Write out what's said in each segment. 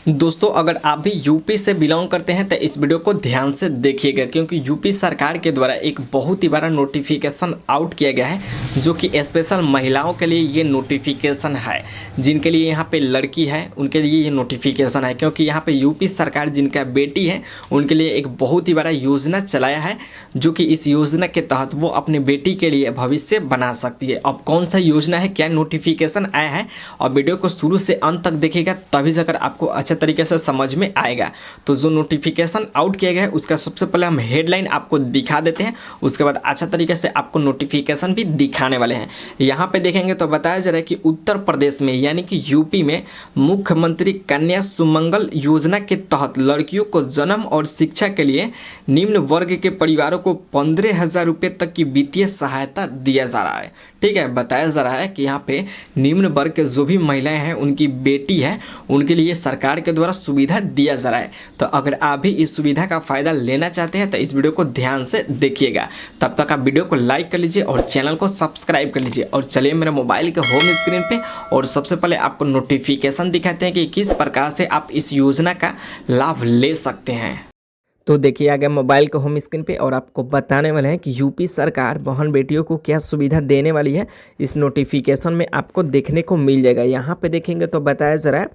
दोस्तों अगर आप भी यूपी से बिलोंग करते हैं तो इस वीडियो को ध्यान से देखिएगा, क्योंकि यूपी सरकार के द्वारा एक बहुत ही बड़ा नोटिफिकेशन आउट किया गया है जो कि स्पेशल महिलाओं के लिए ये नोटिफिकेशन है। जिनके लिए यहाँ पे लड़की है उनके लिए ये नोटिफिकेशन है, क्योंकि यहाँ पे यूपी सरकार जिनका बेटी है उनके लिए एक बहुत ही बड़ा योजना चलाया है, जो कि इस योजना के तहत वो अपने बेटी के लिए भविष्य बना सकती है। अब कौन सा योजना है, क्या नोटिफिकेशन आया है, और वीडियो को शुरू से अंत तक देखिएगा तभी जाकर आपको अच्छे तरीके से समझ में आएगा। तो जो नोटिफिकेशन आउट किया गया है उसका सबसे पहले हम हेडलाइन आपको दिखा देते हैं, उसके बाद अच्छा तरीके से आपको नोटिफिकेशन भी दिखाने वाले हैं। यहाँ पे देखेंगे तो बताया जा रहा है कि उत्तर प्रदेश में यानी कि यूपी में मुख्यमंत्री कन्या सुमंगल योजना के तहत लड़कियों को जन्म और शिक्षा के लिए निम्न वर्ग के परिवारों को 15,000 रुपये तक की वित्तीय सहायता दिया जा रहा है। ठीक है, बताया जा रहा है कि यहाँ पे निम्न वर्ग के जो भी महिलाएं हैं उनकी बेटी है उनके लिए सरकार के द्वारा सुविधा दिया जा रहा है। तो अगर आप भी इस सुविधा का फ़ायदा लेना चाहते हैं तो इस वीडियो को ध्यान से देखिएगा। तब तक आप वीडियो को लाइक कर लीजिए और चैनल को सब्सक्राइब कर लीजिए। और चलिए मेरे मोबाइल के होम स्क्रीन पे और सबसे पहले आपको नोटिफिकेशन दिखाते हैं कि किस प्रकार से आप इस योजना का लाभ ले सकते हैं। तो देखिए आ गया मोबाइल के होम स्क्रीन पे और आपको बताने वाले हैं कि यूपी सरकार बहन बेटियों को क्या सुविधा देने वाली है। इस नोटिफिकेशन में आपको देखने को मिल जाएगा। यहाँ पे देखेंगे तो बताया जा रहा है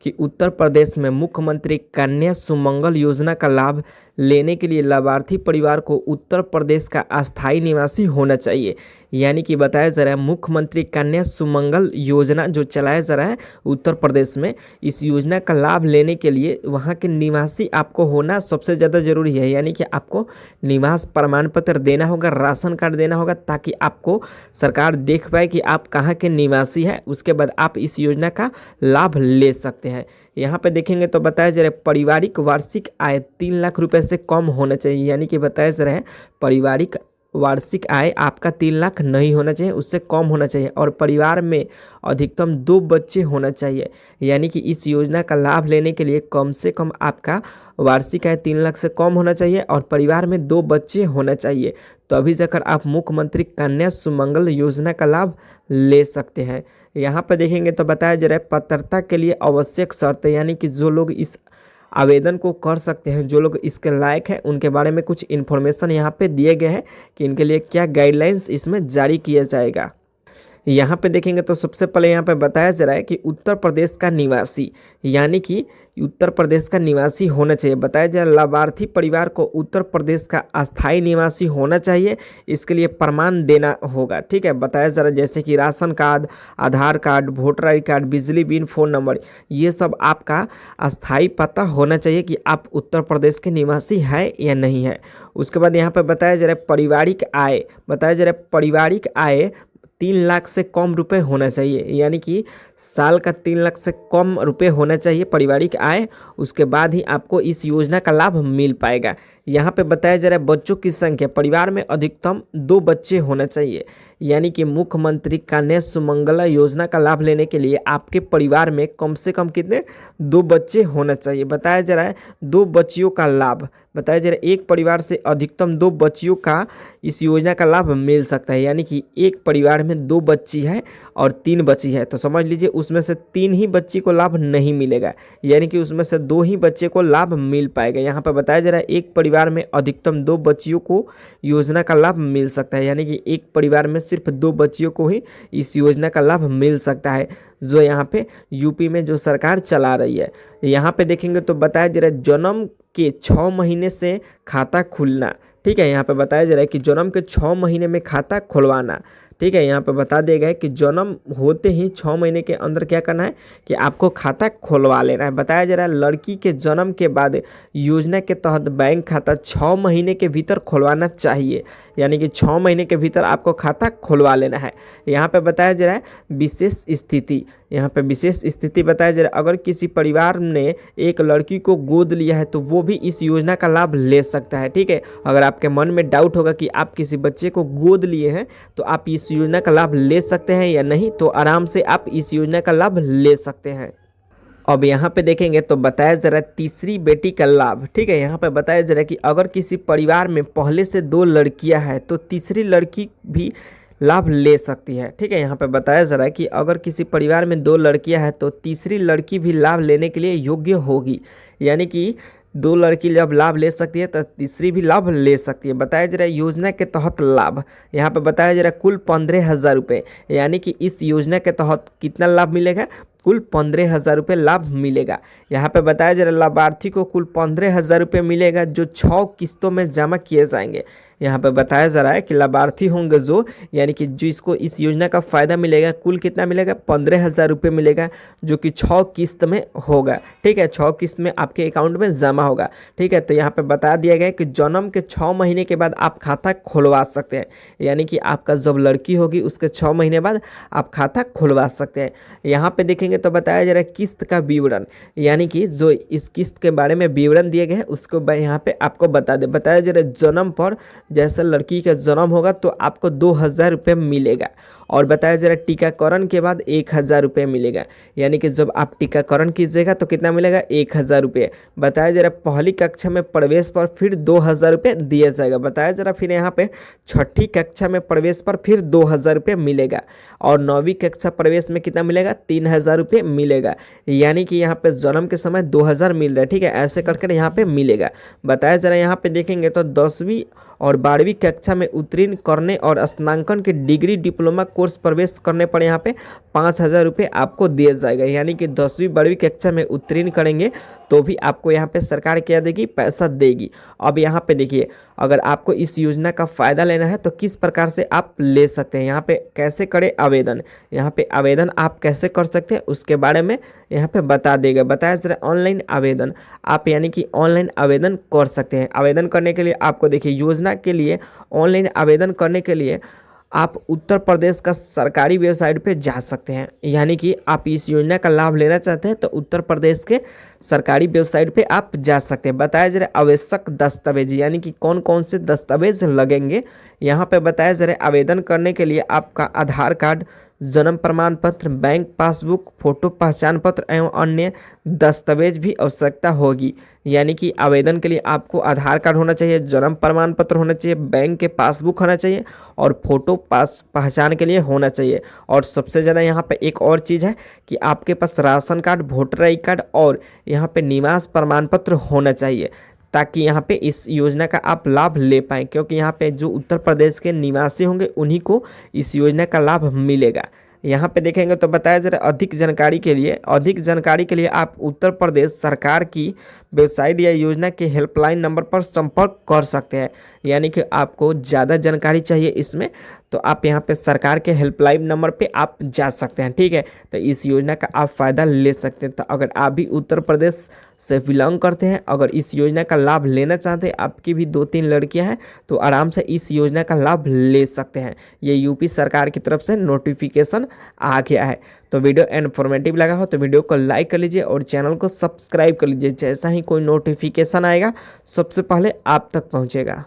कि उत्तर प्रदेश में मुख्यमंत्री कन्या सुमंगल योजना का लाभ लेने के लिए लाभार्थी परिवार को उत्तर प्रदेश का अस्थायी निवासी होना चाहिए। यानी कि बताया जा रहा है मुख्यमंत्री कन्या सुमंगल योजना जो चलाया जा रहा है उत्तर प्रदेश में, इस योजना का लाभ लेने के लिए वहाँ के निवासी आपको होना सबसे ज़्यादा ज़रूरी है। यानी कि आपको निवास प्रमाण पत्र देना होगा, राशन कार्ड देना होगा, ताकि आपको सरकार देख पाए कि आप कहाँ के निवासी हैं। उसके बाद आप इस योजना का लाभ ले सकते हैं। यहाँ पे देखेंगे तो बताया जा रहा है पारिवारिक वार्षिक आय 3 लाख रुपए से कम होना चाहिए। यानी कि बताया जा रहा है पारिवारिक वार्षिक आय आपका 3 लाख नहीं होना चाहिए, उससे कम होना चाहिए। और परिवार में अधिकतम 2 बच्चे होना चाहिए। यानी कि इस योजना का लाभ लेने के लिए कम से कम आपका वार्षिक आय 3 लाख से कम होना चाहिए और परिवार में 2 बच्चे होना चाहिए। तो अभी जाकर आप मुख्यमंत्री कन्या सुमंगल योजना का लाभ ले सकते हैं। यहाँ पर देखेंगे तो बताया जा रहा है पात्रता के लिए आवश्यक शर्त, यानी कि जो लोग इस आवेदन को कर सकते हैं, जो लोग इसके लायक हैं, उनके बारे में कुछ इन्फॉर्मेशन यहाँ पे दिए गए हैं कि इनके लिए क्या गाइडलाइंस इसमें जारी किया जाएगा। यहाँ पे देखेंगे तो सबसे पहले यहाँ पे बताया जा रहा है कि उत्तर प्रदेश का निवासी, यानी कि उत्तर प्रदेश का निवासी होना चाहिए। बताया जा रहा है लाभार्थी परिवार को उत्तर प्रदेश का अस्थायी निवासी होना चाहिए। इसके लिए प्रमाण देना होगा। ठीक है, बताया जा रहा है जैसे कि ration card, Aadhaar card, voter I card, बिजली बिल, फ़ोन नंबर, ये सब आपका अस्थायी पता होना चाहिए कि आप उत्तर प्रदेश के निवासी है या नहीं है। उसके बाद यहाँ पर बताया जा रहा है पारिवारिक आय, बताया जा रहा है पारिवारिक आय 3 लाख से कम रुपए होना चाहिए। यानी कि साल का 3 लाख से कम रुपए होना चाहिए पारिवारिक आय, उसके बाद ही आपको इस योजना का लाभ मिल पाएगा। यहाँ पे बताया जा रहा है बच्चों की संख्या, परिवार में अधिकतम 2 बच्चे होना चाहिए। यानी कि मुख्यमंत्री कन्या सुमंगला योजना का लाभ लेने के लिए आपके परिवार में कम से कम कितने 2 बच्चे होना चाहिए। बताया जा रहा है 2 बच्चियों का लाभ, बताया जा रहा है एक परिवार से अधिकतम 2 बच्चियों का इस योजना का लाभ मिल सकता है। यानी कि एक परिवार में 2 बच्ची है और 3 बच्ची है तो समझ लीजिए उसमें से 3 ही बच्ची को लाभ नहीं मिलेगा, यानी कि उसमें से 2 ही बच्चे को लाभ मिल पाएगा। यहाँ पर बताया जा रहा है एक परिवार में अधिकतम 2 बच्चियों को योजना का लाभ मिल सकता है। यानी कि एक परिवार में सिर्फ 2 बच्चियों को ही इस योजना का लाभ मिल सकता है, जो यहाँ पे यूपी में जो सरकार चला रही है। यहाँ पे देखेंगे तो बताया जा रहा है जन्म के 6 महीने से खाता खुलना। ठीक है, यहाँ पे बताया जा रहा है कि जन्म के 6 महीने में खाता खुलवाना। ठीक है, यहाँ पे बता दिया गया है कि जन्म होते ही 6 महीने के अंदर क्या करना है कि आपको खाता खुलवा लेना है। बताया जा रहा है लड़की के जन्म के बाद योजना के तहत बैंक खाता 6 महीने के भीतर खुलवाना चाहिए। यानी कि 6 महीने के भीतर आपको खाता खुलवा लेना है। यहाँ पे बताया जा रहा है विशेष स्थिति, यहाँ पे विशेष स्थिति बताया जा रहा है अगर किसी परिवार ने एक लड़की को गोद लिया है तो वो भी इस योजना का लाभ ले सकता है। ठीक है, अगर आपके मन में डाउट होगा कि आप किसी बच्चे को गोद लिए हैं तो आप इस योजना का लाभ ले सकते हैं या नहीं, तो आराम से आप इस योजना का लाभ ले सकते हैं। अब यहाँ पे देखेंगे तो बताया जा रहा है तीसरी बेटी का लाभ। ठीक है, यहाँ पे बताया जा रहा है कि अगर किसी परिवार में पहले से 2 लड़कियां हैं तो तीसरी लड़की भी लाभ ले सकती है। ठीक है, यहाँ पे बताया जा रहा है कि अगर किसी परिवार में 2 लड़कियां हैं तो तीसरी लड़की भी लाभ लेने के लिए योग्य होगी, यानी कि 2 लड़की जब लाभ ले सकती है तो तीसरी भी लाभ ले सकती है। बताया जा रहा है योजना के तहत लाभ, यहाँ पे बताया जा रहा है कुल 15,000 रुपये, यानी कि इस योजना के तहत कितना लाभ मिलेगा, कुल 15,000 रुपये लाभ मिलेगा। यहाँ पे बताया जा रहा है लाभार्थी को कुल 15,000 रुपये मिलेगा जो 6 किस्तों में जमा किए जाएंगे। यहाँ पे बताया जा रहा है कि लाभार्थी होंगे जो, यानी कि जिसको इस योजना का फ़ायदा मिलेगा, कुल कितना मिलेगा, 15,000 रुपये मिलेगा जो कि 6 किस्त में होगा। ठीक है, 6 किस्त में आपके अकाउंट में जमा होगा। ठीक है, तो यहाँ पे बता दिया गया है कि जन्म के 6 महीने के बाद आप खाता खुलवा सकते हैं, यानी कि आपका जब लड़की होगी उसके 6 महीने बाद आप खाता खुलवा सकते हैं। यहाँ पे देखेंगे तो बताया जा रहा है किस्त का विवरण, यानी कि जो इस किस्त के बारे में विवरण दिए गए हैं उसको यहाँ पे आपको बताया जा रहा है जन्म पर जैसे लड़की का जन्म होगा तो आपको 2,000 रुपये मिलेगा, और बताया जा रहा है टीकाकरण के बाद 1,000 रुपये मिलेगा, यानी कि जब आप टीकाकरण कीजिएगा तो कितना मिलेगा, 1,000 रुपये। बताया जा रहा है पहली कक्षा में प्रवेश पर फिर 2,000 रुपये दिया जाएगा। बताया जा रहा है फिर यहाँ पे छठी कक्षा में प्रवेश पर फिर 2,000 रुपये मिलेगा, और 9वीं कक्षा प्रवेश में कितना मिलेगा, 3,000 रुपये मिलेगा, यानी कि यहाँ पे जन्म के समय 2,000 मिल रहा है। ठीक है, ऐसे करके यहाँ पे मिलेगा। बताया जा रहा है यहाँ पे देखेंगे तो 10वीं और 12वीं कक्षा में उत्तीर्ण करने और स्नातक के डिग्री डिप्लोमा कोर्स प्रवेश करने पर यहाँ पे 5,000 रुपये आपको दिया जाएगा, यानी कि 10वीं 12वीं कक्षा में उत्तीर्ण करेंगे तो भी आपको यहाँ पे सरकार क्या देगी, पैसा देगी। अब यहाँ पे देखिए अगर आपको इस योजना का फ़ायदा लेना है तो किस प्रकार से आप ले सकते हैं, यहाँ पे कैसे करें आवेदन, यहाँ पे आवेदन आप कैसे कर सकते हैं उसके बारे में यहाँ पे बता देगा। बताया जा रहा है ऑनलाइन आवेदन, आप यानी कि ऑनलाइन आवेदन कर सकते हैं। आवेदन करने के लिए आपको देखिए योजना के लिए ऑनलाइन आवेदन करने के लिए आप उत्तर प्रदेश का सरकारी वेबसाइट पे जा सकते हैं, यानी कि आप इस योजना का लाभ लेना चाहते हैं तो उत्तर प्रदेश के सरकारी वेबसाइट पे आप जा सकते हैं। बताया जा रहा है आवश्यक दस्तावेज, यानी कि कौन कौन से दस्तावेज लगेंगे, यहाँ पे बताया जा रहा है आवेदन करने के लिए आपका आधार कार्ड, जन्म प्रमाण पत्र, बैंक पासबुक, फोटो पहचान पत्र एवं अन्य दस्तावेज भी आवश्यकता होगी। यानी कि आवेदन के लिए आपको आधार कार्ड होना चाहिए, जन्म प्रमाण पत्र होना चाहिए, बैंक के पासबुक होना चाहिए और फोटो पहचान के लिए होना चाहिए। और सबसे ज़्यादा यहाँ पे एक और चीज़ है कि आपके पास ration card, voter I card और यहाँ पे निवास प्रमाण पत्र होना चाहिए, ताकि यहाँ पे इस योजना का आप लाभ ले पाएँ, क्योंकि यहाँ पे जो उत्तर प्रदेश के निवासी होंगे उन्हीं को इस योजना का लाभ मिलेगा। यहाँ पे देखेंगे तो बताया जा रहा है अधिक जानकारी के लिए आप उत्तर प्रदेश सरकार की वेबसाइट या योजना के हेल्पलाइन नंबर पर संपर्क कर सकते हैं। यानी कि आपको ज़्यादा जानकारी चाहिए इसमें तो आप यहाँ पे सरकार के हेल्पलाइन नंबर पे आप जा सकते हैं। ठीक है, तो इस योजना का आप फ़ायदा ले सकते हैं। तो अगर आप भी उत्तर प्रदेश से बिलोंग करते हैं, अगर इस योजना का लाभ लेना चाहते हैं, आपकी भी 2-3 लड़कियां हैं तो आराम से इस योजना का लाभ ले सकते हैं। ये यूपी सरकार की तरफ से नोटिफिकेशन आ गया है। तो वीडियो इन्फॉर्मेटिव लगा हो तो वीडियो को लाइक कर लीजिए और चैनल को सब्सक्राइब कर लीजिए। जैसा ही कोई नोटिफिकेशन आएगा सबसे पहले आप तक पहुँचेगा।